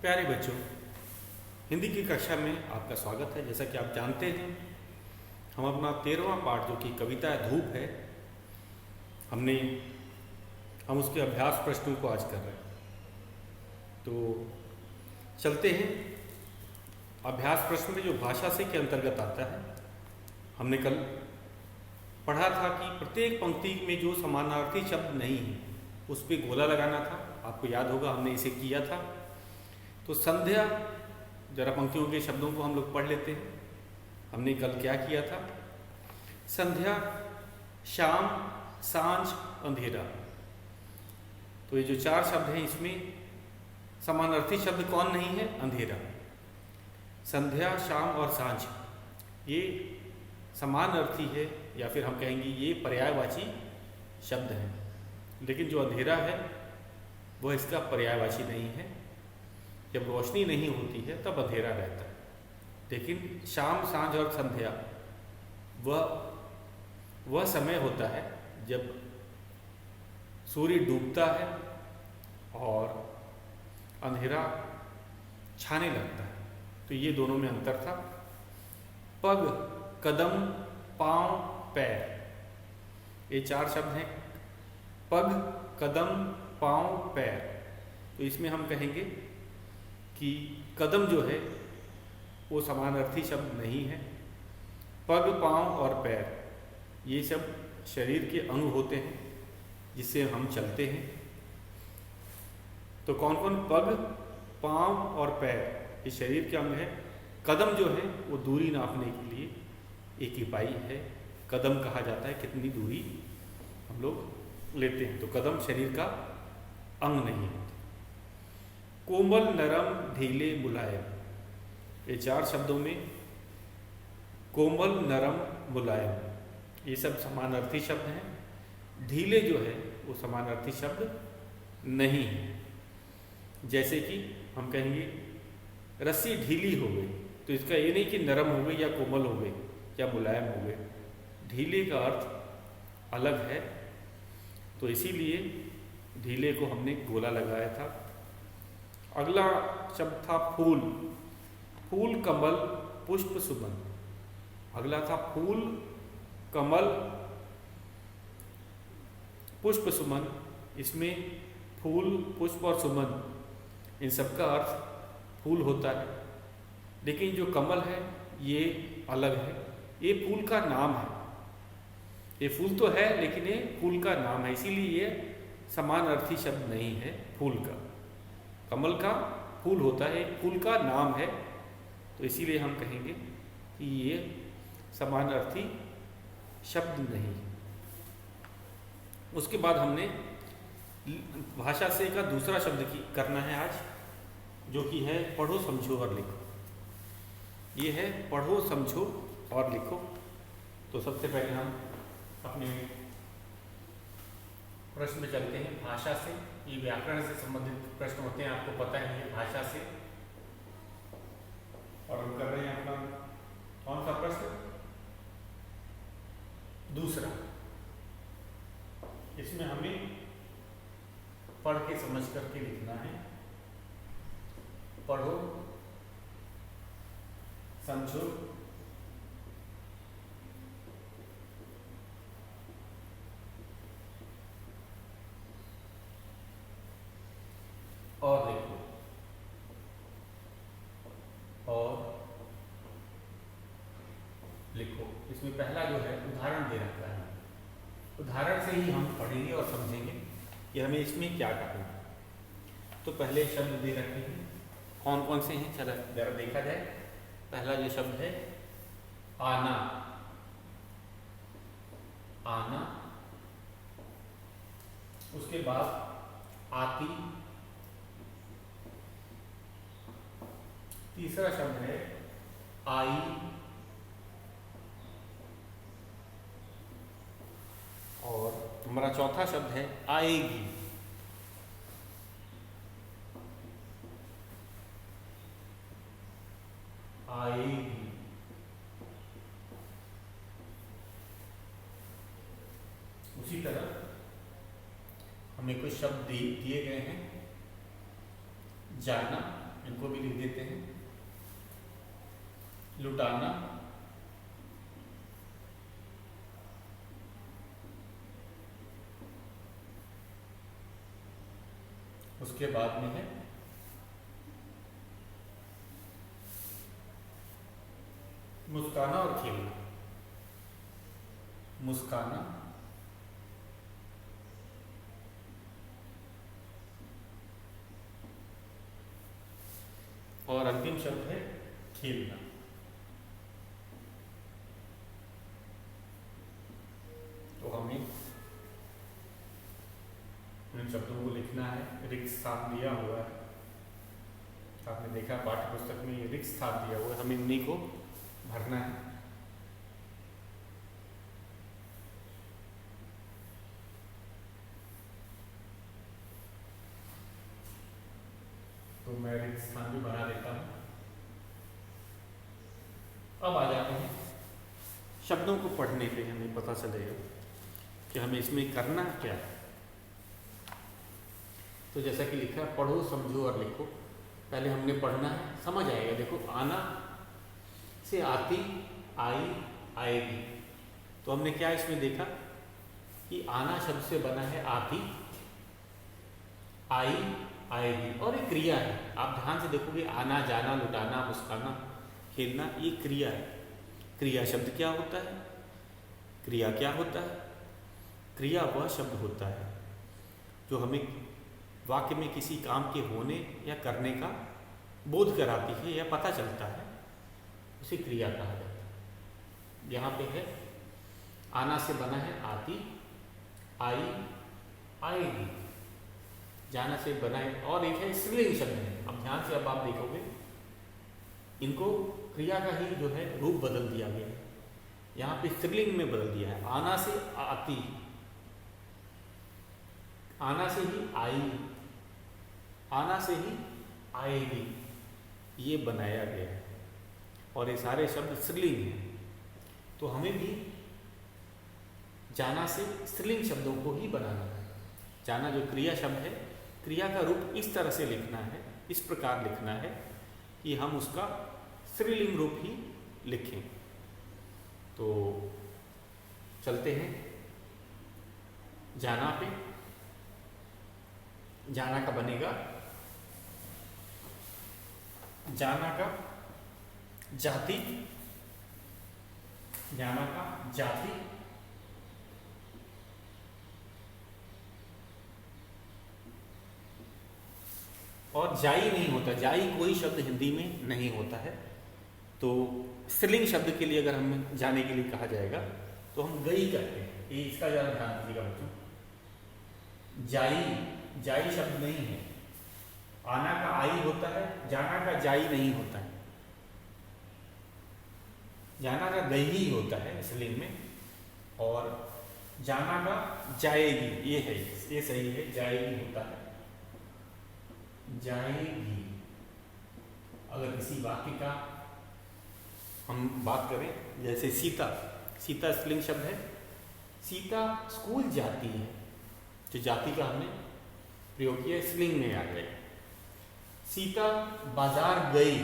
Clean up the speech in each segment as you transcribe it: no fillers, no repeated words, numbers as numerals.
प्यारे बच्चों, हिंदी की कक्षा में आपका स्वागत है। जैसा कि आप जानते हैं, हम अपना 13वां पाठ जो कि कविता धूप है, हम उसके अभ्यास प्रश्नों को आज कर रहे हैं। तो चलते हैं। अभ्यास प्रश्न में जो भाषा से के अंतर्गत आता है, हमने कल पढ़ा था कि प्रत्येक पंक्ति में जो समानार्थी शब्द नहीं है उस पर गोला लगाना था। आपको याद होगा, हमने इसे किया था। तो संध्या, जरा पंक्तियों के शब्दों को हम लोग पढ़ लेते हैं। हमने कल क्या किया था? संध्या, शाम, सांझ, अंधेरा। तो ये जो चार शब्द हैं, इसमें समानार्थी शब्द कौन नहीं है? अंधेरा। संध्या, शाम और सांझ ये समानार्थी है, या फिर हम कहेंगे ये पर्यायवाची शब्द हैं। लेकिन जो अंधेरा है वह इसका पर्यायवाची नहीं है। जब रोशनी नहीं होती है तब अंधेरा रहता है। लेकिन शाम, सांझ और संध्या वह समय होता है जब सूर्य डूबता है और अंधेरा छाने लगता है। तो ये दोनों में अंतर था। पग, कदम, पांव, पैर, ये चार शब्द हैं। पग, कदम, पांव, पैर। तो इसमें हम कहेंगे कि कदम जो है वो समानार्थी शब्द नहीं है। पग, पांव और पैर ये सब शरीर के अंग होते हैं जिससे हम चलते हैं। तो कौन कौन? पग, पांव और पैर ये शरीर के अंग है। कदम जो है वो दूरी नापने के लिए एक इकाई है। कदम कहा जाता है कितनी दूरी हम लोग लेते हैं। तो कदम शरीर का अंग नहीं है। कोमल, नरम, ढीले, मुलायम, ये चार शब्दों में कोमल, नरम, मुलायम ये सब समानार्थी शब्द हैं। ढीले जो है वो समानार्थी शब्द नहीं है। जैसे कि हम कहेंगे रस्सी ढीली हो गई, तो इसका ये नहीं कि नरम हो गई या कोमल हो गई या मुलायम हो गई। ढीले का अर्थ अलग है। तो इसीलिए ढीले को हमने गोला लगाया था। अगला शब्द था फूल। फूल, कमल, पुष्प, सुमन। अगला था फूल, कमल, पुष्प, सुमन। इसमें फूल, पुष्प और सुमन इन सब का अर्थ फूल होता है। लेकिन जो कमल है ये अलग है। ये फूल का नाम है। ये फूल तो है लेकिन ये फूल का नाम है, इसीलिए ये समानार्थी शब्द नहीं है। फूल का, कमल का फूल होता है, फूल का नाम है। तो इसीलिए हम कहेंगे कि ये समानार्थी शब्द नहीं। उसके बाद हमने भाषा से का दूसरा शब्द की करना है आज, जो कि है पढ़ो, समझो और लिखो। ये है पढ़ो, समझो और लिखो। तो सबसे पहले हम अपने प्रश्न में चलते हैं। भाषा से, ये व्याकरण से संबंधित प्रश्न होते हैं, आपको पता है। ये भाषा से, और हम कर रहे हैं अपना कौन सा प्रश्न? दूसरा। इसमें हमें पढ़ के समझ करके लिखना है। पढ़ो, समझो और लिखो। और लिखो, इसमें पहला जो है उदाहरण दे रखा है। उदाहरण से ही हम पढ़ेंगे और समझेंगे कि हमें इसमें क्या करना है। तो पहले शब्द दे रखे हैं, कौन कौन से हैं चला जरा देखा जाए। पहला जो शब्द है आना। आना। उसके बाद आती। तीसरा शब्द है आई। और हमारा चौथा शब्द है आएगी। आएगी। उसी तरह हमें कुछ शब्द दिए गए हैं। जाना, इनको भी लिख देते हैं। लुटाना, उसके बाद में है मुस्काना और खेलना। मुस्काना और अंतिम शब्द है खेलना। तो हमें इन शब्दों को लिखना है। रिक्त स्थान दिया हुआ है, आपने देखा पाठ्य पुस्तक में ये रिक्त स्थान दिया हुआ है, हमें इन्हीं को भरना है। तो मैं रिक्त स्थान भी बना देता हूं। अब आ जाते हैं शब्दों को पढ़ने पे, हमें पता चलेगा कि हमें इसमें करना क्या है। तो जैसा कि लिखा है, पढ़ो समझो और लिखो। पहले हमने पढ़ना है, समझ आएगा। देखो, आना से आती, आई, आएगी। तो हमने क्या इसमें देखा कि आना शब्द से बना है आती, आई, आएगी, और एक क्रिया है। आप ध्यान से देखोगे, आना, जाना, लुटाना, मुस्काना, खेलना, ये क्रिया है। क्रिया शब्द क्या होता है? क्रिया क्या होता है? क्रिया वह शब्द होता है जो हमें वाक्य में किसी काम के होने या करने का बोध कराती है या पता चलता है, उसे क्रिया कहा जाता है। यहाँ पे है, आना से बना है आती, आई, आएगी। जाना से बना है, और एक है स्त्रीलिंग शब्द है। अब ध्यान से अब आप देखोगे, इनको क्रिया का ही जो है रूप बदल दिया गया है। यहाँ पे स्त्रीलिंग में बदल दिया है। आना से आती, आना से ही आई, आना से ही आएगी, ये बनाया गया है। और ये सारे शब्द स्त्रीलिंग हैं। तो हमें भी जाना से स्त्रीलिंग शब्दों को ही बनाना है। जाना जो क्रिया शब्द है, क्रिया का रूप इस तरह से लिखना है, इस प्रकार लिखना है कि हम उसका स्त्रीलिंग रूप ही लिखें। तो चलते हैं जाना पे। जाना का बनेगा, जाना का जाति, जाना का जाति, और जाई नहीं होता। जाई कोई शब्द हिंदी में नहीं होता है। तो स्त्रीलिंग शब्द के लिए अगर हमें जाने के लिए कहा जाएगा तो हम गई कहते हैं। ये इसका ज़्यादा ध्यान दीजिएगा बच्चों। जाई, जाई शब्द नहीं है। आना का आई होता है, जाना का जाई नहीं होता है। जाना का गई होता है स्त्रीलिंग में, और जाना का जाएगी, ये है, ये सही है, जाएगी होता है, जाएगी। अगर किसी वाक्य का हम बात करें, जैसे सीता, सीता स्त्रीलिंग शब्द है। सीता स्कूल जाती है, जो जाति का हमने प्रयोग किया स्त्रीलिंग में आ गए। सीता बाजार गई,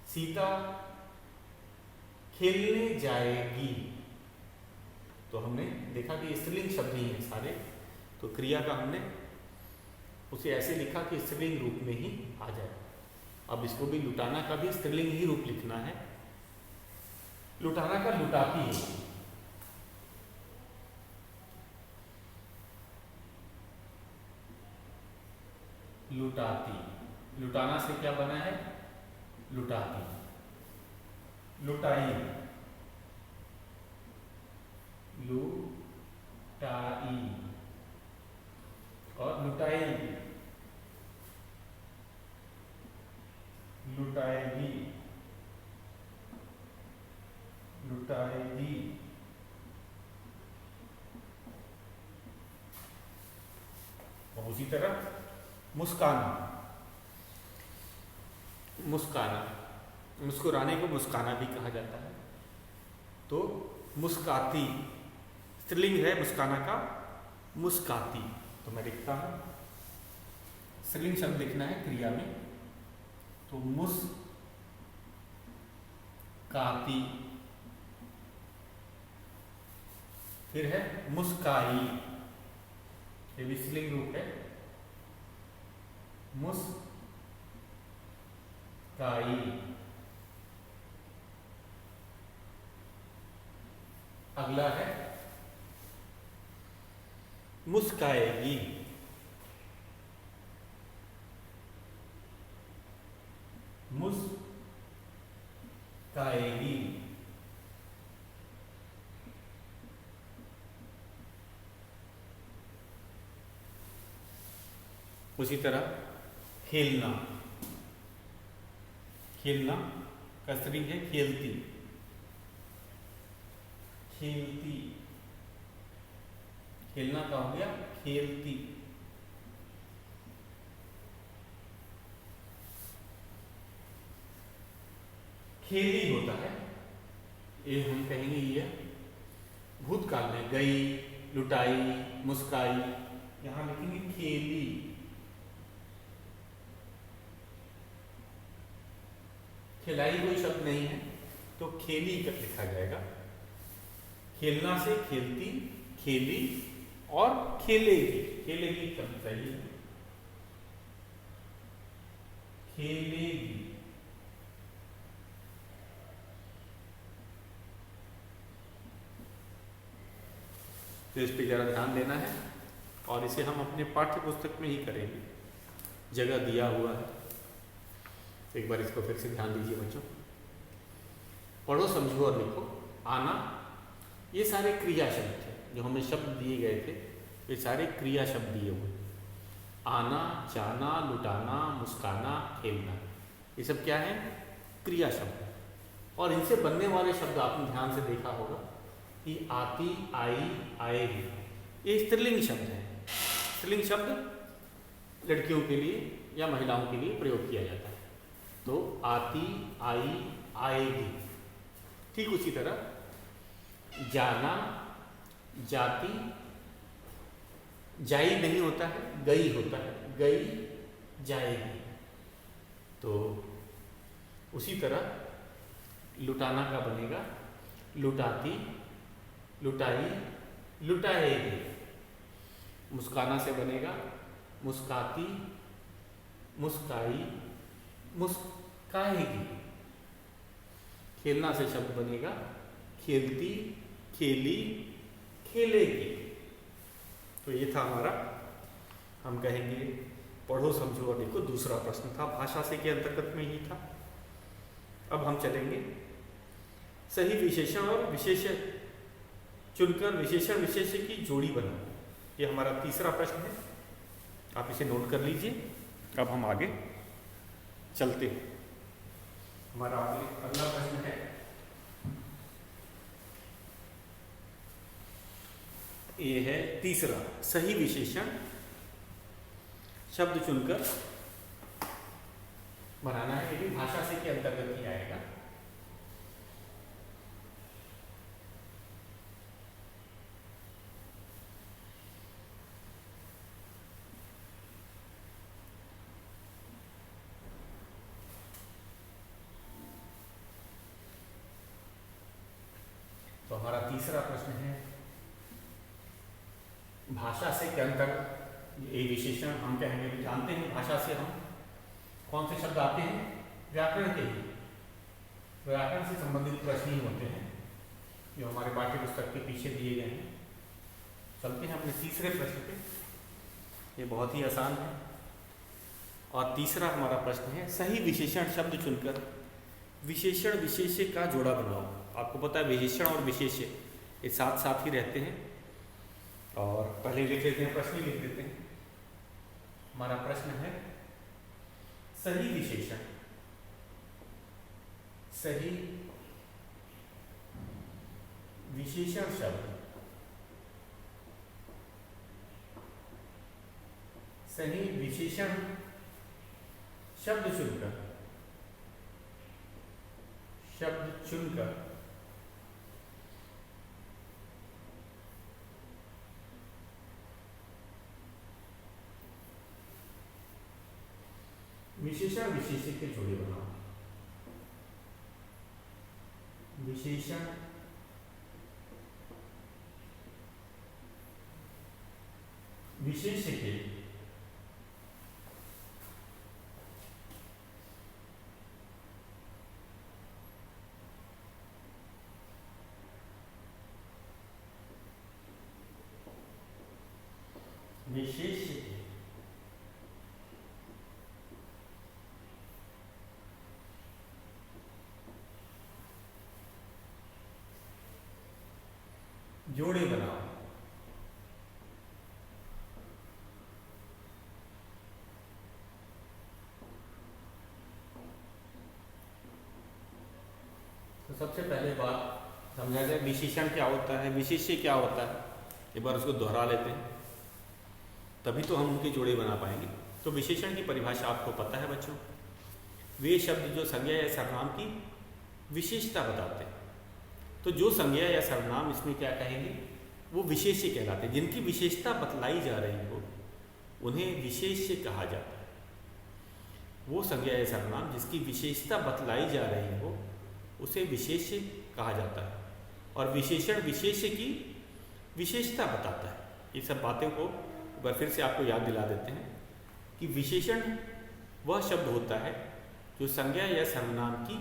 सीता खेलने जाएगी। तो हमने देखा कि स्त्रीलिंग शब्द ही हैं सारे। तो क्रिया का हमने उसे ऐसे लिखा कि स्त्रीलिंग रूप में ही आ जाए। अब इसको भी, लुटाना का भी स्त्रीलिंग ही रूप लिखना है। लुटाना का लुटाती है, लुटाती। लुटाना से क्या बना है? लुटाती, लुटाई, लुटाई, और लुटाएगी, लुटाएगी, लुटाएगी। और उसी तरह मुस्काना, मुस्काना, मुस्कुराने को मुस्काना भी कहा जाता है। तो मुस्काती, स्त्रीलिंग है मुस्काना का, मुस्काती। तो मैं लिखता हूं, स्त्रीलिंग शब्द लिखना है क्रिया में, तो मुस्काती, फिर है मुस्काई, ये भी स्त्रीलिंग रूप है, मुस्काई। अगला है मुस्काएगी, मुस्काएगी। उसी तरह खेलना, खेलना का स्त्रीलिंग है खेलती, खेलती। खेलना का हो गया खेलती। खेली होता है, ये हम कहेंगे ये भूतकाल में, गई, लुटाई, मुस्काई, यहां लिखेंगे खेली। खिलाई कोई शब्द नहीं है तो खेली कर लिखा जाएगा। खेलना से खेलती, खेली और खेलेगी, खेलेगी शब्द चाहिए, खेलेगी। तो इस पे जरा ध्यान देना है और इसे हम अपने पाठ्य पुस्तक में ही करेंगे, जगह दिया हुआ है। एक बार इसको फिर से ध्यान दीजिए बच्चों। पढ़ो, समझो और लिखो। आना, ये सारे क्रिया शब्द थे जो हमें शब्द दिए गए थे, ये सारे क्रिया शब्द दिए हुए। आना, जाना, लुटाना, मुस्काना, खेलना, ये सब क्या है? क्रिया शब्द। और इनसे बनने वाले शब्द आपने ध्यान से देखा होगा कि आती, आई, आएगी, ये स्त्रीलिंग शब्द हैं। स्त्रीलिंग शब्द लड़कियों के लिए या महिलाओं के लिए प्रयोग किया जाता है। तो आती, आई, आएगी। ठीक उसी तरह जाना, जाती, जाई नहीं होता है, गई होता है, गई, जाएगी। तो उसी तरह लुटाना का बनेगा लुटाती, लुटाई, लुटाएगी। मुस्काना से बनेगा मुस्काती, मुस्काई, मुस्काएगी। खेलना से शब्द बनेगा खेलती, खेली, खेलेगी। तो ये था हमारा, हम कहेंगे पढ़ो, समझो और लिखो। दूसरा प्रश्न था, भाषा से के अंतर्गत में ही था। अब हम चलेंगे सही विशेषण और विशेष्य चुनकर विशेषण विशेष्य की जोड़ी बनाओ। ये हमारा तीसरा प्रश्न है, आप इसे नोट कर लीजिए। अब हम आगे चलते हैं। हमारा अगला प्रश्न है, ये है तीसरा, सही विशेषण शब्द चुनकर बनाना है। ये भी भाषा से के अंतर्गत ही आएगा। तो हमारा तीसरा प्रश्न है, भाषा से के अंतर्गत ये विशेषण हम कहेंगे, जानते हैं भाषा से हम कौन से शब्द आते हैं? व्याकरण के लिए, व्याकरण से संबंधित प्रश्न ही होते हैं जो हमारे पाठ्य पुस्तक के पीछे दिए गए हैं। चलते हैं अपने तीसरे प्रश्न पे। ये बहुत ही आसान है। और तीसरा हमारा प्रश्न है, सही विशेषण शब्द चुनकर विशेषण विशेष्य का जोड़ा बनाओ। आपको पता है विशेषण और विशेष्य ये साथ साथ ही रहते हैं। और पहले लिख लेते हैं, प्रश्न लिख देते हैं। हमारा प्रश्न है, सही विशेषण, सही विशेषण शब्द, सही विशेषण शब्द चुनकर, शब्द चुनकर विशेषण विशेष्य के जोड़े बनाओ। विशेषण विशेष्य के विशेष्य के जोड़े बनाओ। तो सबसे पहले बात समझा जाए विशेषण क्या होता है, विशेष्य क्या होता है, एक बार उसको दोहरा लेते हैं, तभी तो हम उनके जोड़े बना पाएंगे। तो विशेषण की परिभाषा आपको पता है बच्चों, वे शब्द जो संज्ञा या सर्वनाम की विशेषता बताते हैं। तो जो संज्ञा या सर्वनाम इसमें क्या कहेंगे, वो विशेष्य कहलाते हैं। जिनकी विशेषता बतलाई जा रही हो उन्हें विशेष्य कहा जाता है। वो संज्ञा या सर्वनाम जिसकी विशेषता बतलाई जा रही हो उसे विशेष्य कहा जाता है। और विशेषण विशेष्य की विशेषता बताता है। ये सब बातें को एक बार फिर से आपको याद दिला देते हैं कि विशेषण वह शब्द होता है जो संज्ञा या सर्वनाम की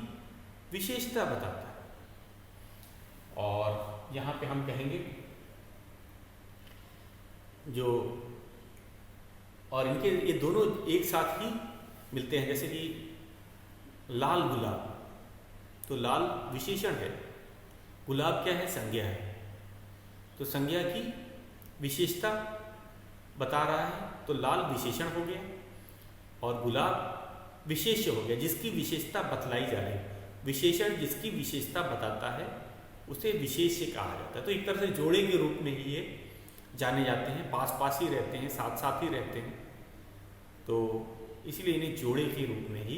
विशेषता बताता है। और यहाँ पे हम कहेंगे जो, और इनके ये दोनों एक साथ ही मिलते हैं। जैसे कि लाल गुलाब, तो लाल विशेषण है, गुलाब क्या है, संज्ञा है। तो संज्ञा की विशेषता बता रहा है, तो लाल विशेषण हो गया और गुलाब विशेष्य हो गया, जिसकी विशेषता बतलाई जा रही है। विशेषण जिसकी विशेषता बताता है उसे विशेष्य कहा जाता है। तो एक तरह से जोड़े के रूप में ही ये जाने जाते हैं, पास पास ही रहते हैं, साथ साथ ही रहते हैं। तो इसलिए इन्हें जोड़े के रूप में ही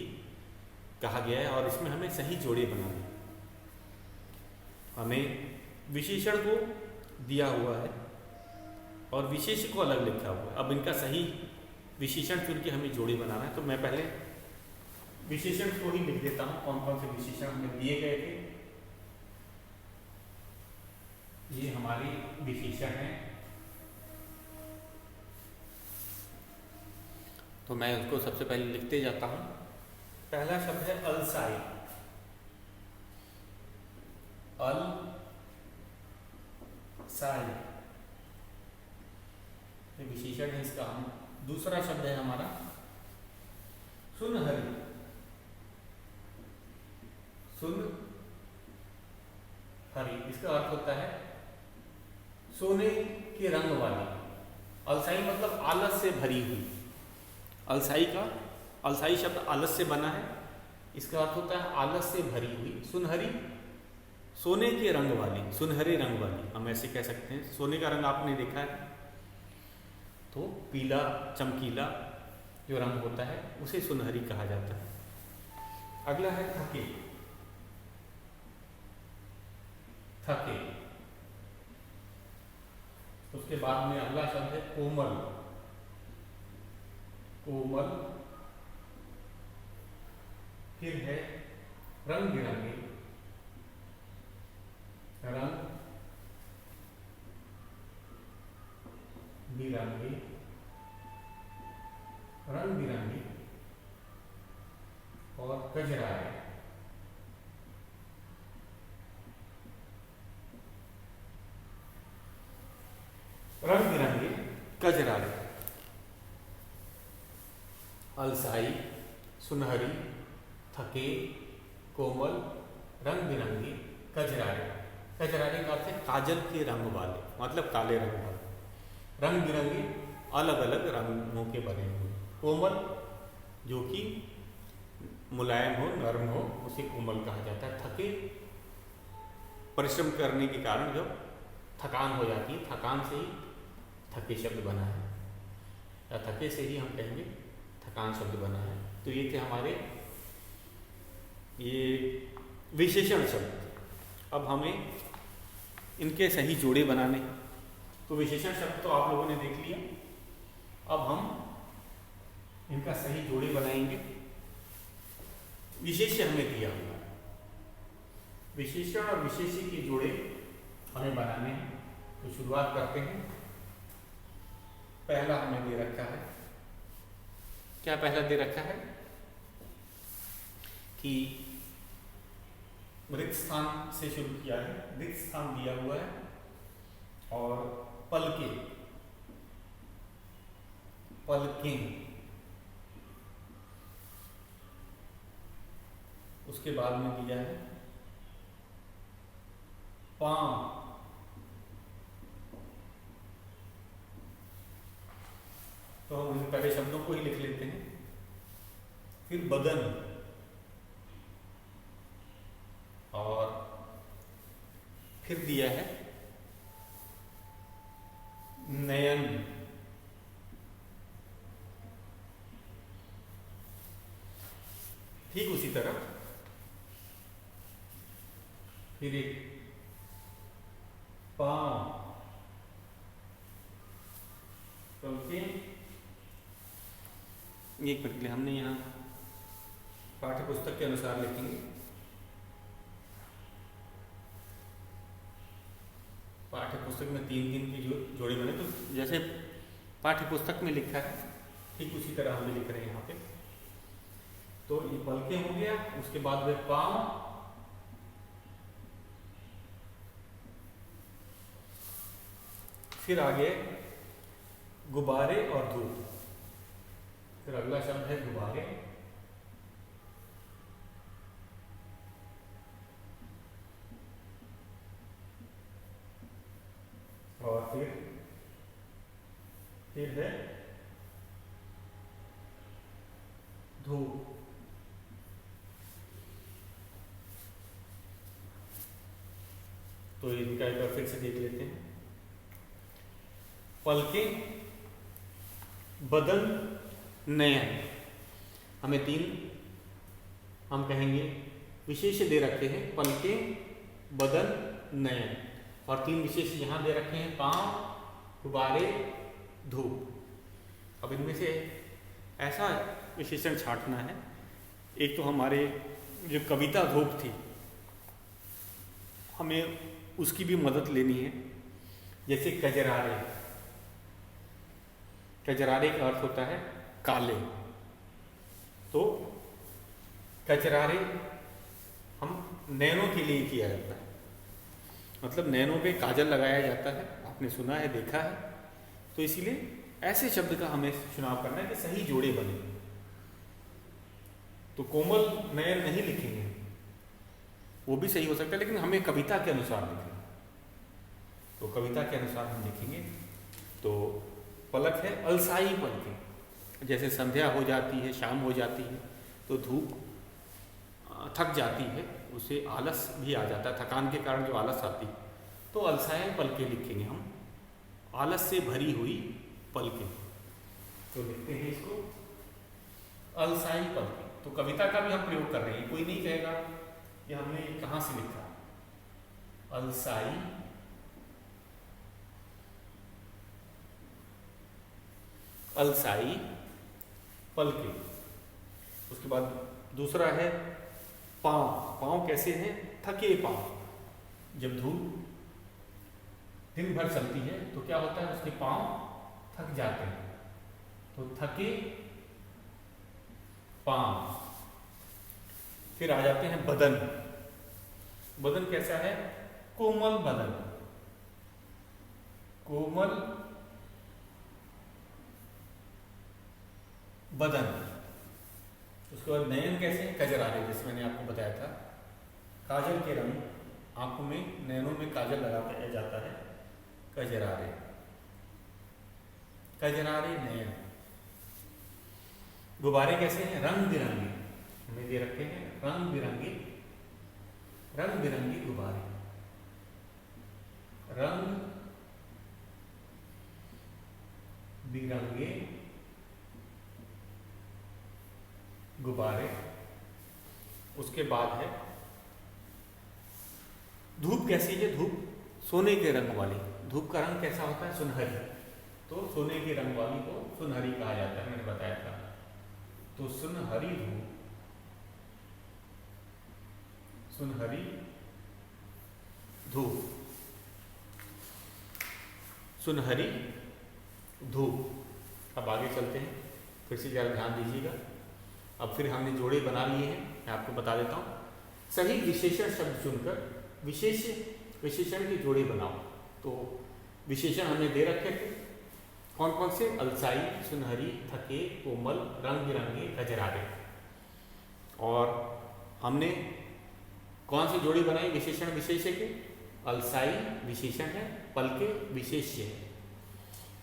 कहा गया है। और इसमें हमें सही जोड़े बनाने हैं। हमें विशेषण को दिया हुआ है और विशेष्य को अलग लिखा हुआ है। अब इनका सही विशेषण चुन के हमें जोड़े बनाना है। तो मैं पहले विशेषण को ही लिख देता हूँ, कौन कौन से विशेषण हमें दिए गए थे। ये हमारे विशेषण हैं, तो मैं उसको सबसे पहले लिखते जाता हूँ। पहला शब्द है अलसाई, अलसाई, ये विशेषण है इसका। हम दूसरा शब्द है हमारा सुनहरी, सुनहरी, इसका अर्थ होता है सोने के रंग वाली। अलसाई मतलब आलस से भरी हुई। अलसाई का, अलसाई शब्द आलस से बना है, इसका अर्थ होता है आलस से भरी हुई। सुनहरी, सोने के रंग वाली, सुनहरे रंग वाली, हम ऐसे कह सकते हैं। सोने का रंग आपने देखा है तो पीला चमकीला जो रंग होता है उसे सुनहरी कहा जाता है। अगला है थके, थके। उसके बाद में अगला शब्द है कोमल, कोमल। फिर है रंग बिरंगे, रंग बिरंगे, रंग बिरंगे। और कजरारे, रंग बिरंगे कजरारे। अलसाई, सुनहरी, थके, कोमल, रंग बिरंगे, कजरारे। कजरारे का अर्थ है काजल के रंग वाले, मतलब काले रंग वाले। रंग बिरंगे अलग अलग रंगों के बने हुए। कोमल जो कि मुलायम हो, नरम हो, उसे कोमल कहा जाता है। थके, परिश्रम करने के कारण जब थकान हो जाती है, थकान से ही थके शब्द बना है, या थके से ही हम कहेंगे थकान शब्द बना है। तो ये थे हमारे ये विशेषण शब्द। अब हमें इनके सही जोड़े बनाने हैं। तो विशेषण शब्द तो आप लोगों ने देख लिया, अब हम इनका सही जोड़े बनाएंगे। विशेष्य हमें दिया हुआ है। विशेषण और विशेष्य के जोड़े हमें बनाने हैं। तो शुरुआत करते हैं। पहला हमें दे रखा है, क्या पहला दे रखा है कि रिक्त स्थान से शुरू किया है, रिक्त स्थान दिया हुआ है और पलकें उसके बाद में दिया है पांव, तो हम इन पहले शब्दों को ही लिख लेते हैं। फिर बदन और फिर दिया है नयन, ठीक उसी तरह फिर एक पांव, एक मिनट के लिए हमने यहाँ पाठ्य पुस्तक के अनुसार लिखेंगे। पाठ्य पुस्तक में 3 की जोड़ी बने, तो जैसे पाठ्य पुस्तक में लिखा है ठीक उसी तरह हम भी लिख रहे हैं यहाँ पे। तो ये पलके हो गया, उसके बाद वे पांव, फिर आगे गुब्बारे और धूप। फिर अगला शब्द है गुब्बारे, और फिर है धूप। तो इनका एक बार फिर से देख लेते हैं। पलके, बदन, नयन, हमें 3 हम कहेंगे विशेष दे रखे हैं, पलके, बदन, नयन, और 3 विशेष यहाँ दे रखे हैं, पांव, गुब्बारे, धूप। अब इनमें से ऐसा विशेषण छांटना है। एक तो हमारे जो कविता धूप थी, हमें उसकी भी मदद लेनी है। जैसे कजरारे, कजरारे का अर्थ होता है काले, तो कजरारे हम नैनों के लिए किया जाता है, मतलब नैनों पे काजल लगाया जाता है, आपने सुना है, देखा है। तो इसीलिए ऐसे शब्द का हमें चुनाव करना है कि सही जोड़े बने। तो कोमल नयन नहीं लिखेंगे, वो भी सही हो सकता है, लेकिन हमें कविता के अनुसार लिखना। तो कविता के अनुसार हम लिखेंगे। तो पलक है अलसाई पलकें, जैसे संध्या हो जाती है, शाम हो जाती है, तो धूप थक जाती है, उसे आलस भी आ जाता है, थकान के कारण जो आलस आती है, तो अलसाई पलकें लिखेंगे हम, आलस से भरी हुई पलकें। तो लिखते हैं इसको अलसाई पलकें। तो कविता का भी हम प्रयोग कर रहे हैं, कोई नहीं कहेगा कि हमने कहाँ से लिखा। अलसाई अलसाई पलके। उसके बाद दूसरा है पांव। पांव कैसे हैं? थके पांव। जब धूप दिन भर चलती है तो क्या होता है, उसके पांव थक जाते हैं, तो थके पांव। फिर आ जाते हैं बदन। बदन कैसा है? कोमल बदन, कोमल बदन। उसके बाद नयन कैसे? कजरारे, जैसे मैंने आपको बताया था, काजल के रंग, आंखों में, नयनों में काजल लगाया जाता है, कजरारे, कजरारे नयन। गुब्बारे कैसे हैं? रंग बिरंगे, हमें दे रखे हैं रंग बिरंगे, रंग बिरंगे गुब्बारे, रंग बिरंगे गुब्बारे। उसके बाद है धूप। कैसी है धूप? सोने के रंग वाली। धूप का रंग कैसा होता है? सुनहरी। तो सोने के रंग वाली को सुनहरी कहा जाता है, मैंने बताया था। तो सुनहरी धूप, सुनहरी धूप, सुनहरी धूप। अब आगे चलते हैं, फिर से ज़रा ध्यान दीजिएगा। अब फिर हमने जोड़े बना लिए हैं, मैं आपको बता देता हूँ। सही विशेषण शब्द चुनकर विशेषण के जोड़े बनाओ। तो विशेषण हमने दे रखे थे, कौन कौन से? अलसाई, सुनहरी, थके, कोमल, रंग बिरंगे, गजरारे। और हमने कौन से जोड़ी बनाई विशेषण विशेष्य के? अलसाई विशेषण है, पलके विशेष्य है,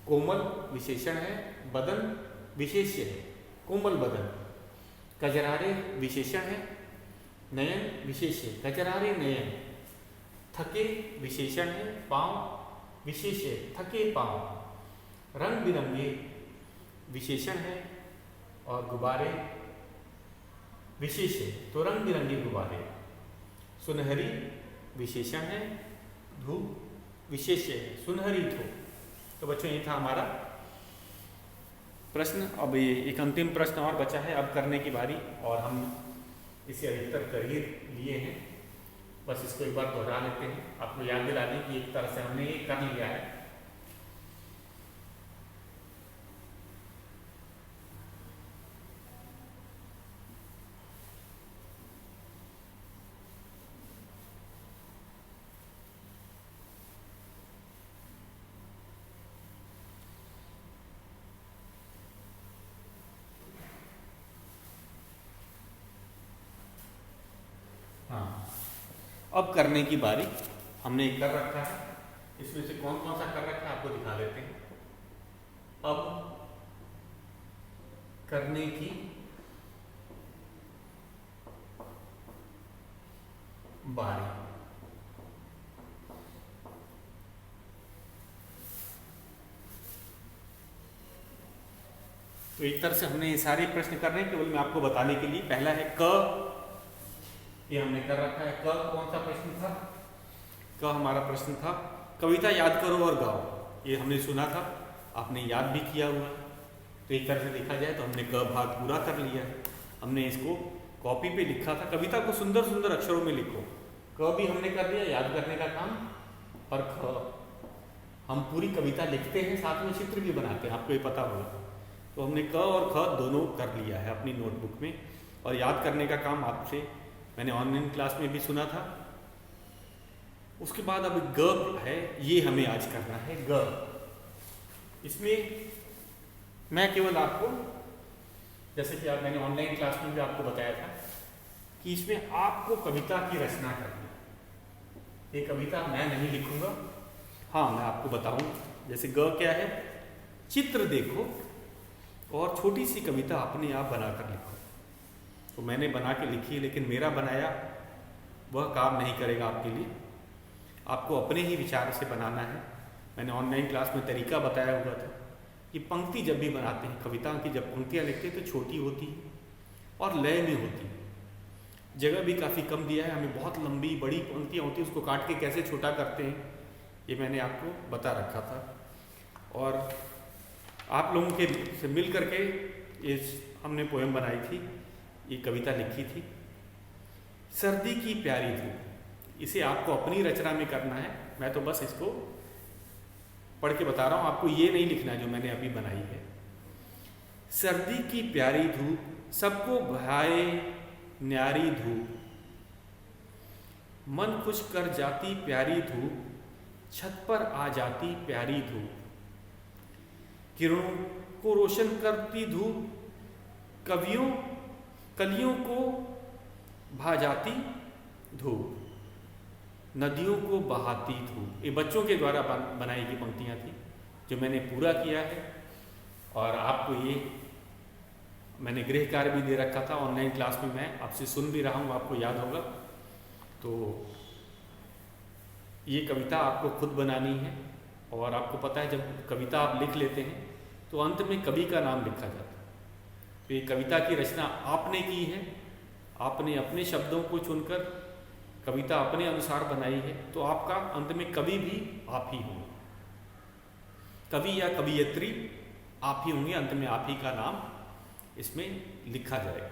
कोमल विशेषण है, बदन विशेष्य है, कोमल बदन। गजरारे विशेषण है, नयन विशेष्य, गजरारे नयन। थके विशेषण है, पांव विशेष्य, थके पांव। रंग बिरंगे विशेषण है और गुब्बारे विशेष्य, तो रंग बिरंगे गुब्बारे। सुनहरी विशेषण है, धूप विशेष्य है, सुनहरी धूप। तो बच्चों ये था हमारा प्रश्न। अब ये एक अंतिम प्रश्न और बचा है, अब करने की बारी, और हम इसे अधिकतर कर ही लिए हैं, बस इसको एक बार दोहरा लेते हैं, आपको याद दिला दें कि एक तरह से हमने ये कर लिया है। हाँ, अब करने की बारी हमने कर रखा है। इसमें से कौन कौन सा कर रखा है आपको दिखा देते हैं। अब करने की बारी। तो एक तरह से हमने ये सारे प्रश्न कर रहे हैं, केवल मैं आपको बताने के लिए। पहला है क, ये हमने कर रखा है। क कौन सा प्रश्न था? क हमारा प्रश्न था कविता याद करो और गाओ। ये हमने सुना था, आपने याद भी किया हुआ। तो एक तरह से देखा जाए तो हमने क भाग पूरा कर लिया है। हमने इसको कॉपी पे लिखा था, कविता को सुंदर सुंदर अक्षरों में लिखो। क भी हमने कर दिया, याद करने का काम। और ख हम पूरी कविता लिखते हैं, साथ में चित्र भी बनाते हैं, आपको ये पता होगा। तो हमने क और ख दोनों कर लिया है अपनी नोटबुक में। और याद करने का काम आपसे मैंने ऑनलाइन क्लास में भी सुना था। उसके बाद अब ग है, ये हमें आज करना है ग। इसमें मैं केवल आपको, जैसे कि मैंने ऑनलाइन क्लास में भी आपको बताया था, कि इसमें आपको कविता की रचना करनी है। ये कविता मैं नहीं लिखूंगा, हाँ मैं आपको बताऊं। जैसे ग क्या है? चित्र देखो और छोटी सी कविता अपने आप बनाकर लिखो। तो मैंने बना के लिखी है, लेकिन मेरा बनाया वह काम नहीं करेगा आपके लिए। आपको अपने ही विचार से बनाना है। मैंने ऑनलाइन क्लास में तरीका बताया हुआ था कि पंक्ति जब भी बनाते हैं, कविता की जब पंक्तियाँ लिखते हैं तो छोटी होती है और लय में होती है। जगह भी काफ़ी कम दिया है हमें, बहुत लंबी बड़ी पंक्तियाँ होती हैं, उसको काट के कैसे छोटा करते हैं ये मैंने आपको बता रखा था। और आप लोगों के से मिल करके ये हमने पोएम बनाई थी, ये कविता लिखी थी। सर्दी की प्यारी धूप, इसे आपको अपनी रचना में करना है। मैं तो बस इसको पढ़ के बता रहा हूँ, आपको ये नहीं लिखना जो मैंने अभी बनाई है। सर्दी की प्यारी धूप, सबको भाए न्यारी धूप, मन खुश कर जाती प्यारी धूप, छत पर आ जाती प्यारी धूप, किरणों को रोशन करती धूप, कलियों को भा जाती धूप, नदियों को बहाती धूप। ये बच्चों के द्वारा बनाई गई पंक्तियाँ थी जो मैंने पूरा किया है। और आपको ये मैंने गृह कार्य भी दे रखा था ऑनलाइन क्लास में, मैं आपसे सुन भी रहा हूँ, आपको याद होगा। तो ये कविता आपको खुद बनानी है। और आपको पता है जब कविता आप लिख लेते हैं तो अंत में कवि का नाम लिखा जाता है। तो ये कविता की रचना आपने की है, आपने अपने शब्दों को चुनकर कविता अपने अनुसार बनाई है, तो आपका अंत में कवि भी आप ही होंगे, कवि या कवियत्री आप ही होंगे, अंत में आप ही का नाम इसमें लिखा जाएगा।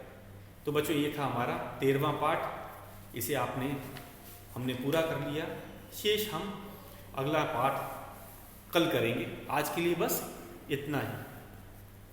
तो बच्चों ये था हमारा 13वां पाठ। इसे हमने पूरा कर लिया। शेष हम अगला पाठ कल करेंगे। आज के लिए बस इतना ही।